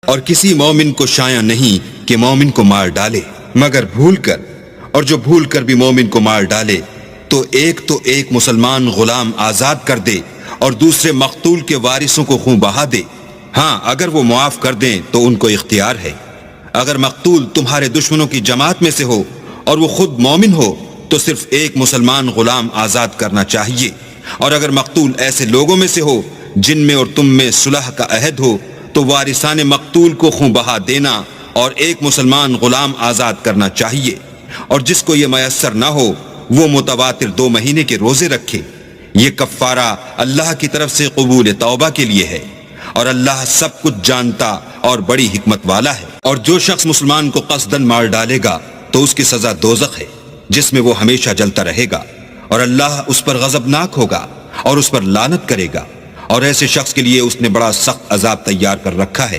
और किसी मोमिन को शाया नहीं कि मोमिन को मार डाले मगर भूल कर, और जो भूल कर भी मोमिन को मार डाले तो एक मुसलमान गुलाम आजाद कर दे और दूसरे मकतूल के वारिसों को खून बहा दे। हाँ, अगर वो मुआफ कर दें तो उनको इख्तियार है। अगर मकतूल तुम्हारे दुश्मनों की जमात में से हो और वो खुद मोमिन हो तो सिर्फ एक मुसलमान गुलाम आजाद करना चाहिए। और अगर मकतूल ऐसे लोगों में से हो जिनमें और तुम में सुलह का अहद हो तो वारिसाने मकतूल को खून बहा देना और एक मुसलमान गुलाम आजाद करना चाहिए। और जिसको ये मयस्सर ना हो वो मुतवातिर 2 महीने के रोजे रखे। ये कफ्फारा अल्लाह की तरफ से कबूल तौबा के लिए है और अल्लाह सब कुछ जानता और बड़ी हिकमत वाला है। और जो शख्स मुसलमान को कसदन मार डालेगा तो उसकी सजा दोज़ख है जिसमें वो हमेशा जलता रहेगा और अल्लाह उस पर गजबनाक होगा और उस पर लानत करेगा और ऐसे शख्स के लिए उसने बड़ा सख्त अजाब तैयार कर रखा है।